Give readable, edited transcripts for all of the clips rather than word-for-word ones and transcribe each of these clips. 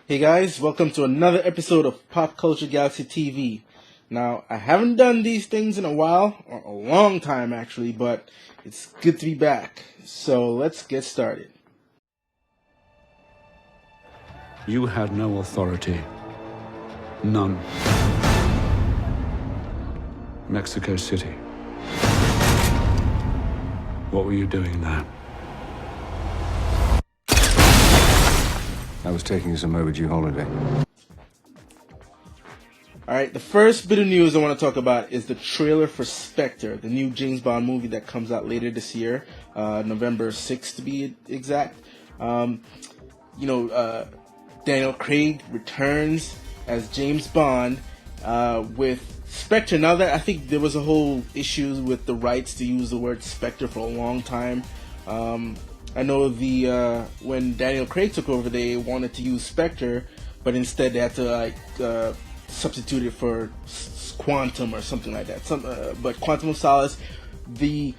Hey guys, welcome to another episode of PopCulture Galaxy TV. Now, I haven't done these things in a while, or a long time actually, but it's good to be back. So let's get started. You had no authority. None. Mexico City. What were you doing there? I was taking some overdue holiday. Alright, the first bit of news I want to talk about is the trailer for Spectre, the new James Bond movie that comes out later this year, November 6th to be exact. Daniel Craig returns as James Bond with Spectre. Now that I think there was a whole issue with the rights to use the word Spectre for a long time. I know when Daniel Craig took over, they wanted to use Spectre, but instead they had to substitute it for Quantum or something like that. But Quantum of Solace, the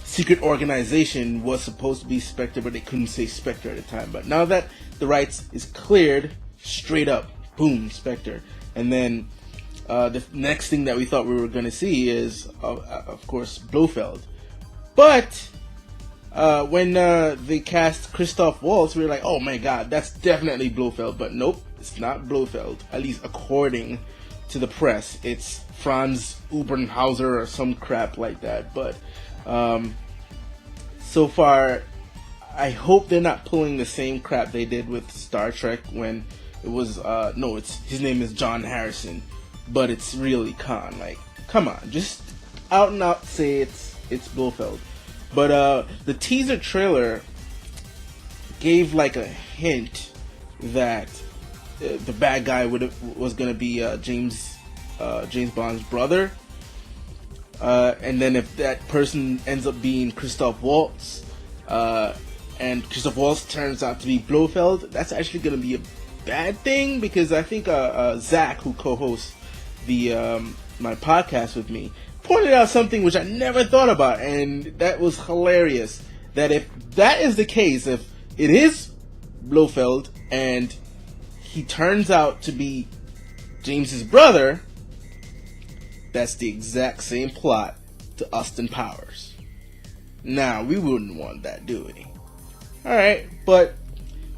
secret organization, was supposed to be Spectre, but they couldn't say Spectre at the time. But now that the rights is cleared, straight up, boom, Spectre. And then the next thing that we thought we were going to see is, of course, Blofeld. But when they cast Christoph Waltz, we were like, oh my god, that's definitely Blofeld. But nope, it's not Blofeld, at least according to the press. It's Franz Ubernhauser or some crap like that. But so far, I hope they're not pulling the same crap they did with Star Trek when it was, his name is John Harrison, but it's really Khan. Like, come on, just out and out say it's Blofeld. But the teaser trailer gave like a hint that the bad guy was gonna be James Bond's brother, and then if that person ends up being Christoph Waltz, and Christoph Waltz turns out to be Blofeld, that's actually gonna be a bad thing, because I think Zach, who co-hosts my podcast with me, pointed out something which I never thought about, and that was hilarious. That if that is the case, if it is Blofeld and he turns out to be James's brother, that's the exact same plot to Austin Powers. Now, we wouldn't want that, do we? Alright, but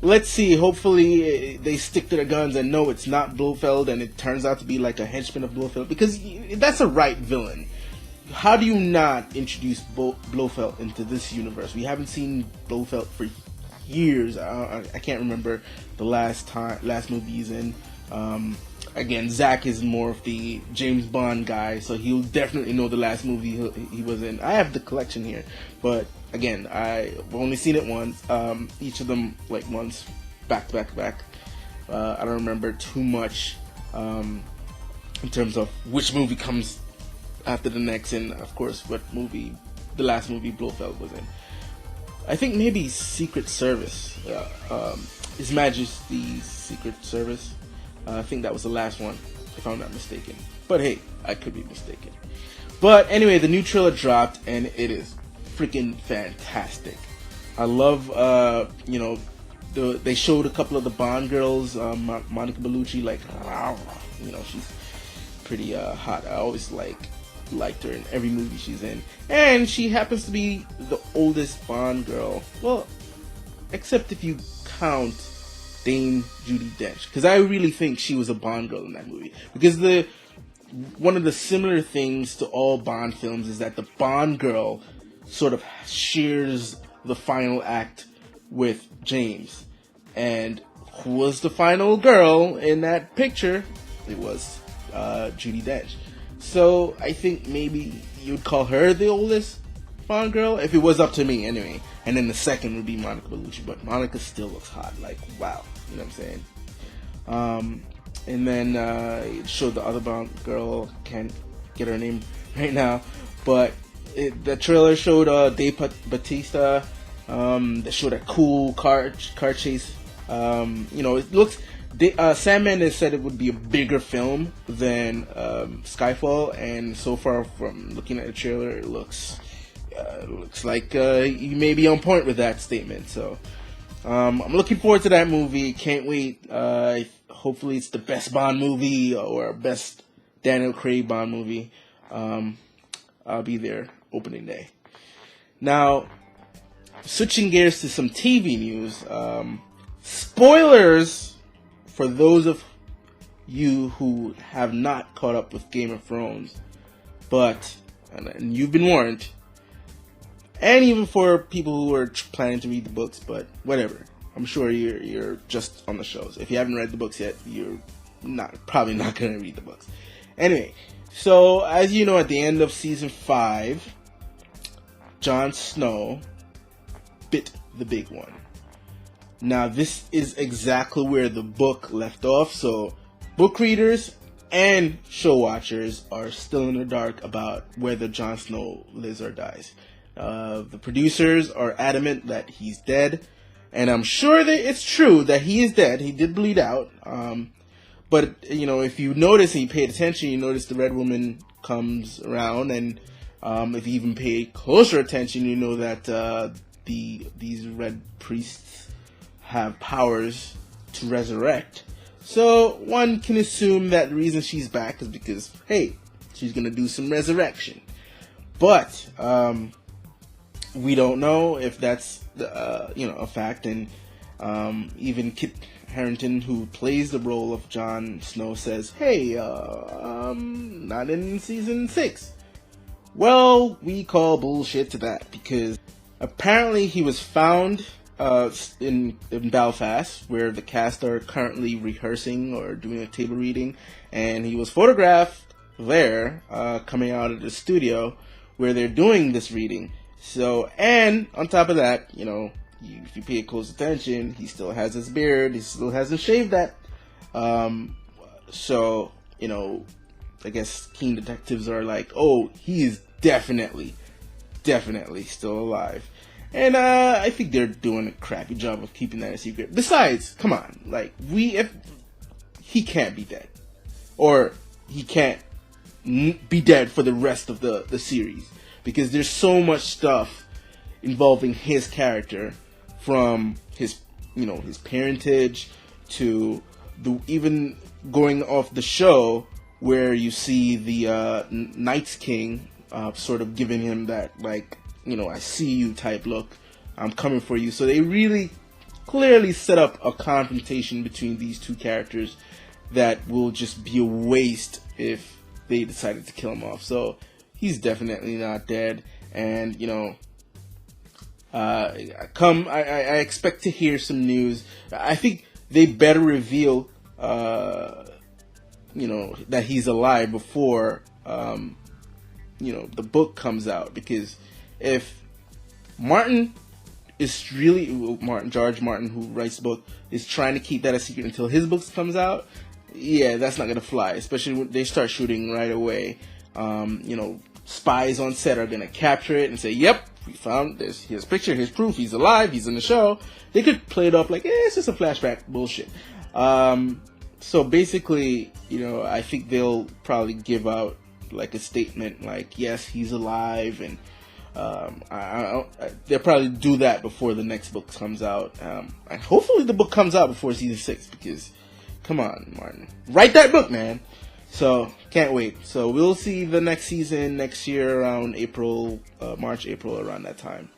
let's see. Hopefully they stick to their guns and know it's not Blofeld, and it turns out to be like a henchman of Blofeld, because that's a right villain. How do you not introduce Blofeld into this universe? We haven't seen Blofeld for years. I can't remember the last movie he's in. Again, Zach is more of the James Bond guy, so he'll definitely know the last movie he was in. I have the collection here, but again, I've only seen it once. Each of them like once, back to back to back. I don't remember too much in terms of which movie comes after the next, and of course what movie the last movie Blofeld was in. I think maybe Secret Service, His Majesty's Secret Service. I think that was the last one, if I'm not mistaken. But hey, I could be mistaken. But anyway, the new trailer dropped, and it is freaking fantastic. I love, they showed a couple of the Bond girls, Monica Bellucci, like, she's pretty hot. I always liked her in every movie she's in, and she happens to be the oldest Bond girl. Well, except if you count Dame Judi Dench, because I really think she was a Bond girl in that movie. Because one of the similar things to all Bond films is that the Bond girl sort of shares the final act with James. And who was the final girl in that picture? It was Judi Dench. So I think maybe you'd call her the oldest Bond girl, if it was up to me anyway. And then the second would be Monica Bellucci, but Monica still looks hot. Like, wow, you know what I'm saying? And then it showed the other Bond girl, can't get her name right now, but the trailer showed Dave Bautista. They showed a cool car chase. It looks. Sam Mendes said it would be a bigger film than Skyfall, and so far from looking at the trailer, it looks like you may be on point with that statement. So I'm looking forward to that movie. Can't wait. Hopefully it's the best Bond movie or best Daniel Craig Bond movie. I'll be there opening day. Now, switching gears to some TV news. Spoilers for those of you who have not caught up with Game of Thrones, and you've been warned. And even for people who are planning to read the books, but whatever. I'm sure you're just on the shows. If you haven't read the books yet, you're probably not going to read the books. Anyway, so as you know, at the end of season 5, Jon Snow bit the big one. Now, this is exactly where the book left off, so book readers and show watchers are still in the dark about whether Jon Snow lives or dies. The producers are adamant that he's dead, and I'm sure that it's true that he is dead. He did bleed out. But, if you notice and you paid attention, you notice the Red Woman comes around, and if you even pay closer attention, you know that these Red Priests have powers to resurrect. So one can assume that the reason she's back is because, hey, she's going to do some resurrection. But we don't know if that's a fact, and even Kit Harington, who plays the role of Jon Snow, says, hey, not in season 6. Well, we call bullshit to that, because apparently he was found in Belfast, where the cast are currently rehearsing or doing a table reading, and he was photographed there, coming out of the studio where they're doing this reading. So, and on top of that, if you pay close attention, he still has his beard, he still hasn't shaved that. So, I guess keen detectives are like, oh, he is definitely still alive. And I think they're doing a crappy job of keeping that a secret. Besides, come on, if he can't be dead, or he can't be dead for the rest of the series, because there's so much stuff involving his character, from his parentage to even going off the show where you see the Night's King sort of giving him that I see you type look. I'm coming for you. So they really clearly set up a confrontation between these two characters that will just be a waste if they decided to kill him off. So he's definitely not dead. And, I expect to hear some news. I think they better reveal, that he's alive before, the book comes out, because if George Martin, who writes the book, is trying to keep that a secret until his book comes out, yeah, that's not gonna fly. Especially when they start shooting right away. Spies on set are gonna capture it and say, "Yep, we found this. Here's a picture. Here's proof. He's alive. He's in the show." They could play it off like, it's just a flashback bullshit. So basically, I think they'll probably give out a statement yes, he's alive, and they'll probably do that before the next book comes out. And hopefully the book comes out before season 6, because come on, Martin, write that book, man. So can't wait. So we'll see the next season next year around March, April, around that time.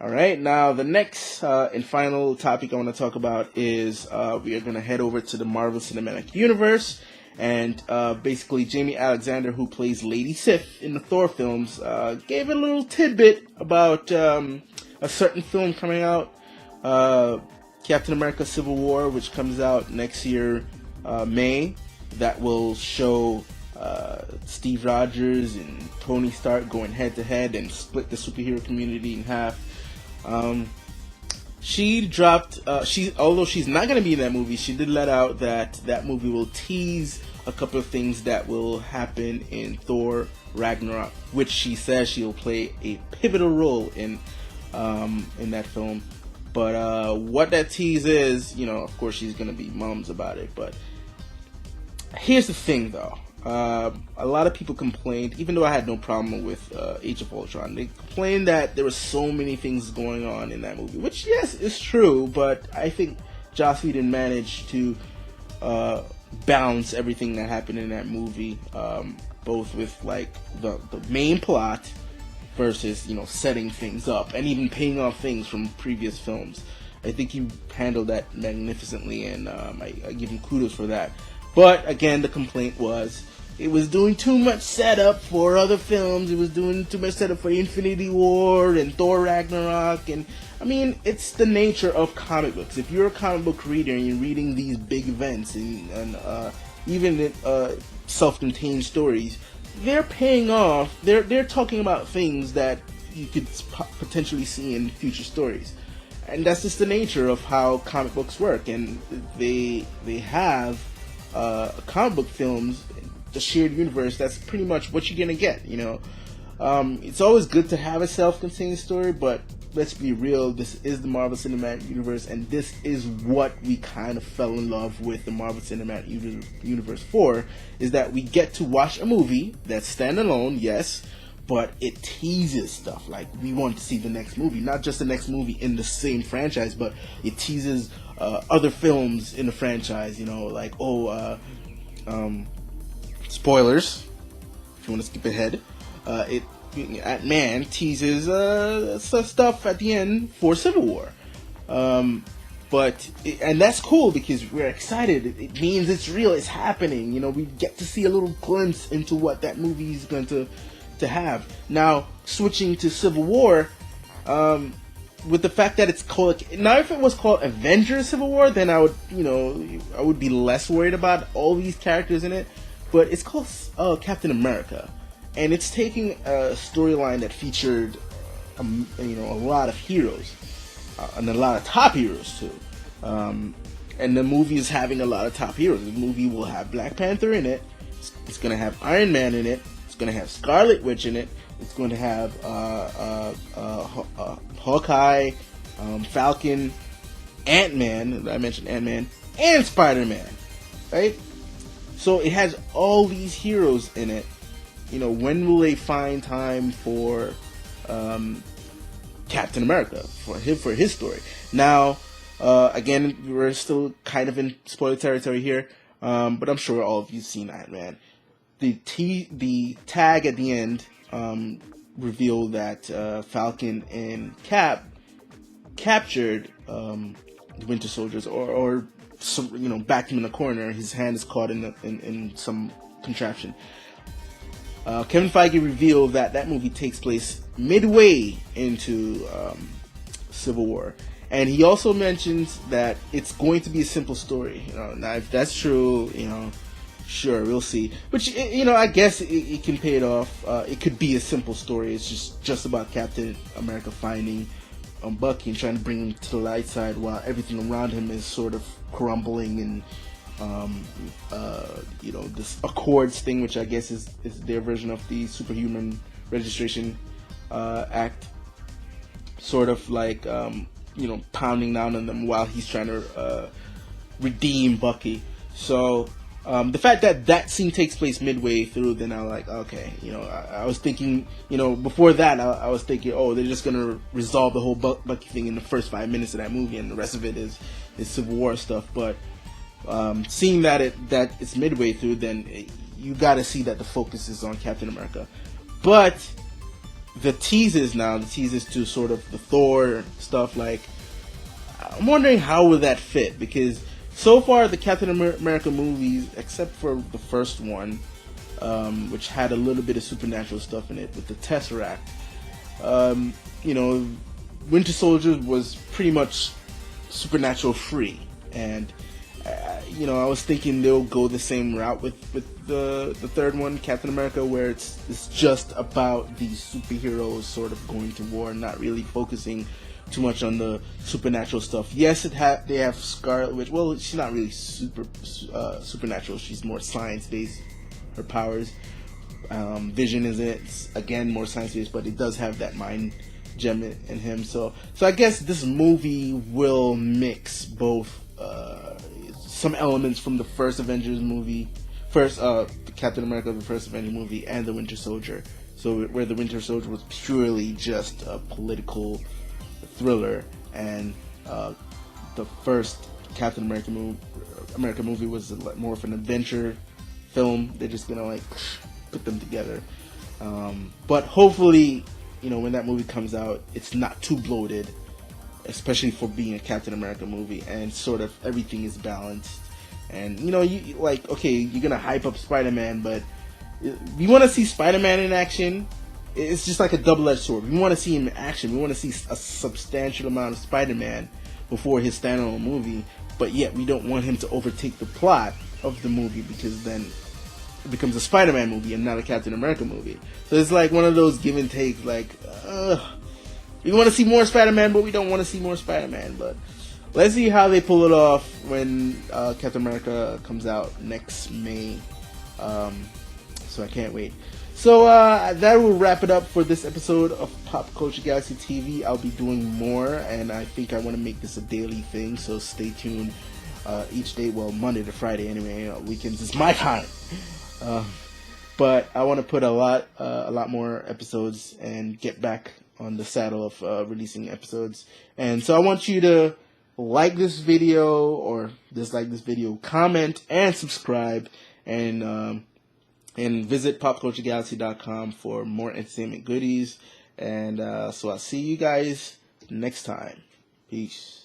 All right. Now the next and final topic I want to talk about is we are going to head over to the Marvel Cinematic Universe. And basically, Jamie Alexander, who plays Lady Sif in the Thor films, gave a little tidbit about a certain film coming out, Captain America Civil War, which comes out next year, May, that will show Steve Rogers and Tony Stark going head-to-head and split the superhero community in half. She dropped, although she's not going to be in that movie, she did let out that movie will tease a couple of things that will happen in Thor Ragnarok, which she says she'll play a pivotal role in that film. But what that tease is, of course she's going to be mums about it. But here's the thing, though. a lot of people complained, even though I had no problem with Age of Ultron, they complained that there were so many things going on in that movie, which, yes, is true, but I think Joss Whedon managed to balance everything that happened in that movie, both with like the main plot versus, you know, setting things up and even paying off things from previous films. I think he handled that magnificently, and I give him kudos for that. But again, the complaint was it was doing too much setup for other films. It was doing too much setup for Infinity War and Thor Ragnarok. And I mean, it's the nature of comic books. If you're a comic book reader and you're reading these big events and even self-contained stories, they're paying off. They're talking about things that you could potentially see in future stories. And that's just the nature of how comic books work. And they have comic book films, the shared universe, that's pretty much what you're gonna get, you know. It's always good to have a self-contained story, but let's be real, this is the Marvel Cinematic Universe, and this is what we kind of fell in love with the Marvel Cinematic Universe for, is that we get to watch a movie that's standalone, yes, but it teases stuff. Like, we want to see the next movie, not just the next movie in the same franchise, but it teases other films in the franchise, you know, like, spoilers, if you want to skip ahead, Ant-Man teases stuff at the end for Civil War. And that's cool because we're excited. It means it's real, it's happening. You know, we get to see a little glimpse into what that movie is going to have. Now, switching to Civil War, with the fact that it's called, now if it was called Avengers Civil War, then I would be less worried about all these characters in it. But it's called Captain America, and it's taking a storyline that featured a lot of heroes, and a lot of top heroes too. And the movie is having a lot of top heroes. The movie will have Black Panther in it. It's going to have Iron Man in it. It's going to have Scarlet Witch in it. It's going to have Hawkeye, Falcon, Ant-Man. I mentioned Ant-Man, and Spider-Man, right? So it has all these heroes in it. You know, when will they find time for Captain America, for his story? Now, again, we're still kind of in spoiler territory here, but I'm sure all of you've seen Ant-Man. The tag at the end revealed that Falcon and Cap captured the Winter Soldiers, or backed him in a corner. His hand is caught in some contraption. Kevin Feige revealed that movie takes place midway into Civil War, and he also mentions that it's going to be a simple story. You know, now if that's true, sure, we'll see. Which, I guess it can pay it off. It could be a simple story. It's just about Captain America finding Bucky and trying to bring him to the light side while everything around him is sort of crumbling, and this Accords thing, which I guess is their version of the Superhuman Registration Act, sort of like pounding down on them while he's trying to redeem Bucky. So the fact that scene takes place midway through, then I'm like, okay, I was thinking, before that, I was thinking, oh, they're just gonna resolve the whole Bucky thing in the first 5 minutes of that movie, and the rest of it is Civil War stuff. But seeing that it's midway through, then you got to see that the focus is on Captain America. But the teases to sort of the Thor stuff, like, I'm wondering how will that fit, because so far the Captain America movies, except for the first one, which had a little bit of supernatural stuff in it with the Tesseract, Winter Soldier was pretty much supernatural free, and I was thinking they'll go the same route with the third one, Captain America, where it's just about these superheroes sort of going to war, not really focusing too much on the supernatural stuff. Yes, they have Scarlet Witch. Well, she's not really supernatural. She's more science-based, her powers. Vision is it's again more science-based, but it does have that mind gem in him. So I guess this movie will mix both some elements from the first Avengers movie, first Captain America: The First Avenger movie and the Winter Soldier. So where the Winter Soldier was purely just a political thriller, and the first Captain America movie was more of an adventure film. They're just gonna like put them together. But hopefully, when that movie comes out, it's not too bloated, especially for being a Captain America movie, and sort of everything is balanced. And you like, okay, you're gonna hype up Spider-Man, but we want to see Spider-Man in action. It's just like a double-edged sword. We want to see him in action. We want to see a substantial amount of Spider-Man before his standalone movie, but yet we don't want him to overtake the plot of the movie, because then it becomes a Spider-Man movie and not a Captain America movie. So it's like one of those give and takes. Like, we want to see more Spider-Man, but we don't want to see more Spider-Man. But let's see how they pull it off when Captain America comes out next May. So I can't wait. So that will wrap it up for this episode of Pop Culture Galaxy TV. I'll be doing more, and I think I want to make this a daily thing. So stay tuned each day. Well, Monday to Friday anyway. Weekends is my time. But I want to put a lot more episodes and get back on the saddle of releasing episodes. And so I want you to like this video or dislike this video, comment and subscribe, and visit PopCultureGalaxy.com for more entertainment goodies. And so I'll see you guys next time. Peace.